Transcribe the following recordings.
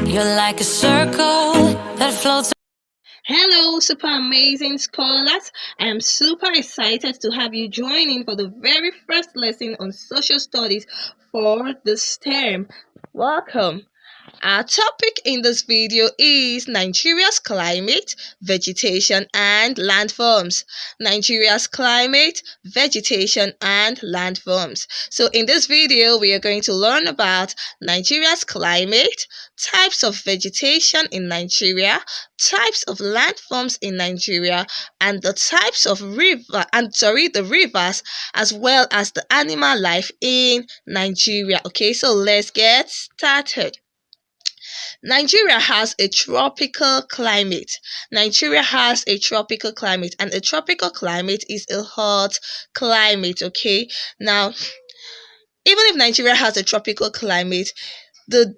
You're like a circle that floats. Hello, super amazing scholars. I am super excited to have you join in for the very first lesson on social studies for this term. Welcome. Our topic in this video is Nigeria's climate, vegetation, and landforms. Nigeria's climate, vegetation, and landforms. So in this video, we are going to learn about Nigeria's climate, types of vegetation in Nigeria, types of landforms in Nigeria, and the types of the rivers, as well as the animal life in Nigeria. Okay, so let's get started. Nigeria has a tropical climate. Nigeria has a tropical climate, and a tropical climate is a hot climate. Okay, now even if Nigeria has a tropical climate, the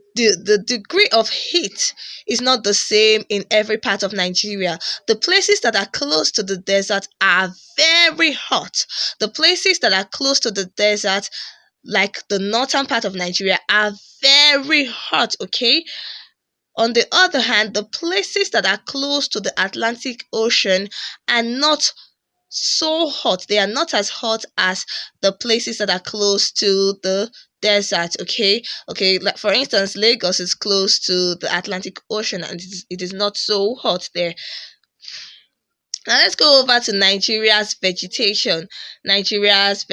degree of heat is not the same in every part of Nigeria. The places that are close to the desert are very hot. The places that are close to the desert, like the northern part of Nigeria, are very hot. Okay, on the other hand, the places that are close to the Atlantic Ocean are not so hot. They are not as hot as the places that are close to the desert. Okay, like for instance, Lagos is close to the Atlantic Ocean, and it is not so hot there. Now let's go over to Nigeria's vegetation. Nigeria has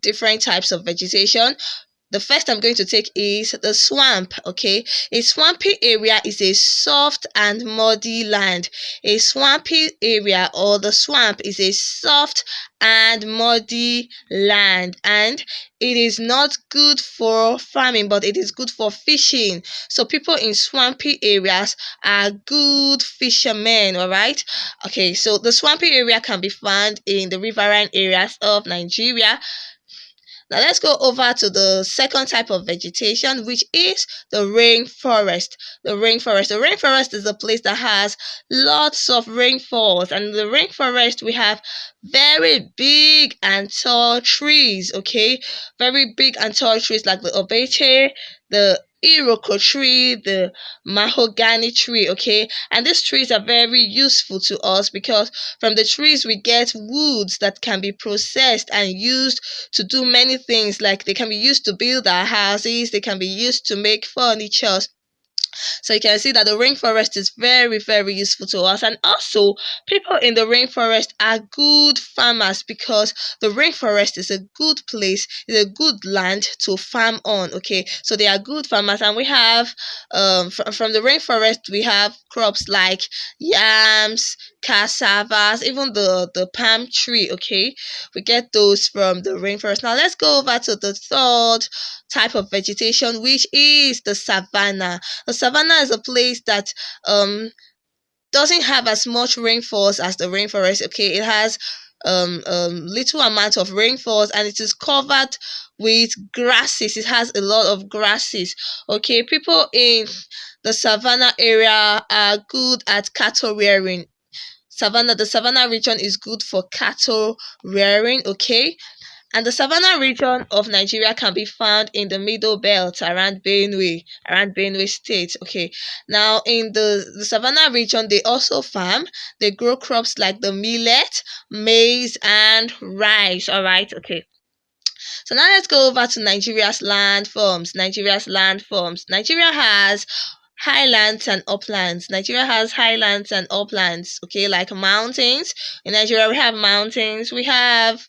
different types of vegetation. The first I'm going to take is the swamp. Okay, a swampy area is a soft and muddy land. A swampy area, or the swamp, is a soft and muddy land, and it is not good for farming, but it is good for fishing. So people in swampy areas are good fishermen. All right. Okay, so the swampy area can be found in the riverine areas of Nigeria. Now let's go over to the second type of vegetation, which is the rainforest. The rainforest is a place that has lots of rainfalls, and in the rainforest we have very big and tall trees. Okay, very big and tall trees like the obeche, the iroko tree, the mahogany tree. Okay, and these trees are very useful to us because from the trees we get woods that can be processed and used to do many things. Like they can be used to build our houses, they can be used to make furniture. So you can see that the rainforest is very, very useful to us. And also, people in the rainforest are good farmers because the rainforest is a good place, is a good land to farm on. Okay, so they are good farmers, and we have from the rainforest we have crops like yams, cassavas, even the palm tree. Okay, we get those from the rainforest. Now let's go over to the third type of vegetation, which is the savanna. The savanna is a place that doesn't have as much rainfalls as the rainforest. Okay, it has little amount of rainfalls, and it is covered with grasses. It has a lot of grasses. Okay, people in the savanna area are good at cattle rearing. The savanna region is good for cattle rearing. Okay, and the savanna region of Nigeria can be found in the middle belt around Benue State. Okay, now in the savanna region, they also farm. They grow crops like the millet, maize, and rice. All right, okay. So now let's go over to Nigeria's landforms. Nigeria has highlands and uplands. Okay, like mountains. In Nigeria, we have mountains. We have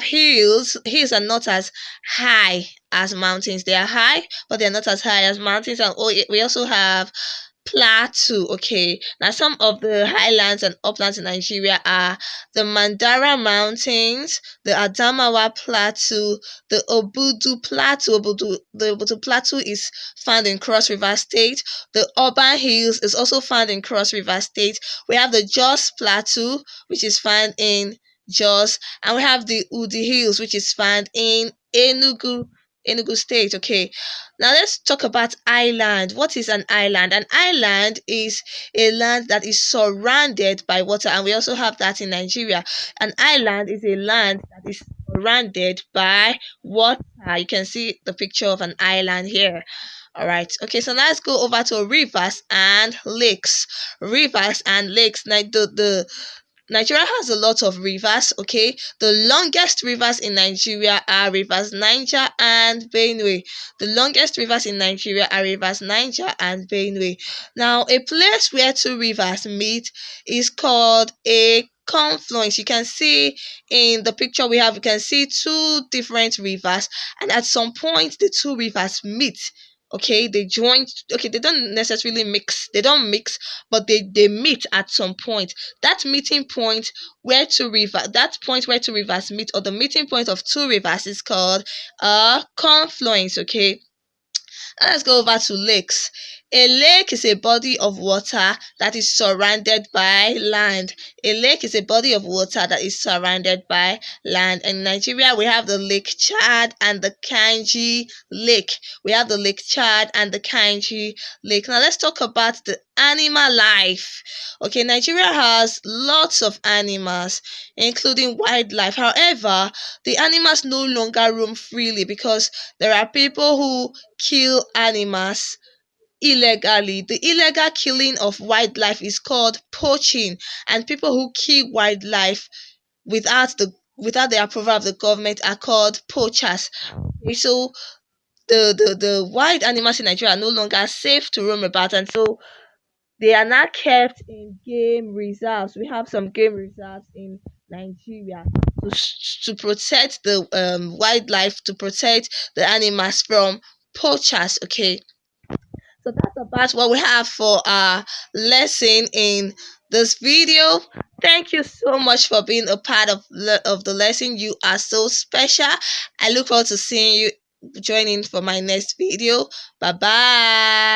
hills. Hills are not as high as mountains. They are high, but they are not as high as mountains. And we also have plateau. Okay, now some of the highlands and uplands in Nigeria are the Mandara Mountains, the Adamawa Plateau, the Obudu Plateau. The Obudu Plateau is found in Cross River State. The Urban Hills is also found in Cross River State. We have the Jos Plateau, which is found in Jos, and we have the Udi Hills, which is found in Enugu State. Okay, now let's talk about island. What is an island? An island is a land that is surrounded by water, and we also have that in Nigeria. An island is a land that is surrounded by water. You can see the picture of an island here. All right. Okay, so let's go over to rivers and lakes. Rivers and lakes. Now, the Nigeria has a lot of rivers, okay? The longest rivers in Nigeria are rivers Niger and Benue. The longest rivers in Nigeria are rivers Niger and Benue. Now, a place where two rivers meet is called a confluence. You can see in the picture we have, you can see two different rivers, and at some point the two rivers meet. Okay, they join. Okay, they don't necessarily mix, they don't mix, but they meet at some point. That meeting point where two river that point where two rivers meet, or the meeting point of two rivers, is called a confluence. Okay, now let's go over to lakes. A lake is a body of water that is surrounded by land. A lake is a body of water that is surrounded by land. In Nigeria, we have the Lake Chad and the Kanji Lake. We have the Lake Chad and the Kanji Lake. Now let's talk about the animal life. Okay, Nigeria has lots of animals, including wildlife. However, the animals no longer roam freely because there are people who kill animals illegally. The illegal killing of wildlife is called poaching, and people who kill wildlife without the approval of the government are called poachers. Okay, so the wild animals in Nigeria are no longer safe to roam about, and so they are now kept in game reserves. We have some game reserves in Nigeria to protect the wildlife, to protect the animals from poachers. Okay, so that's about what we have for our lesson in this video. Thank you so much for being a part of the lesson. You are so special. I look forward to seeing you joining for my next video. Bye bye.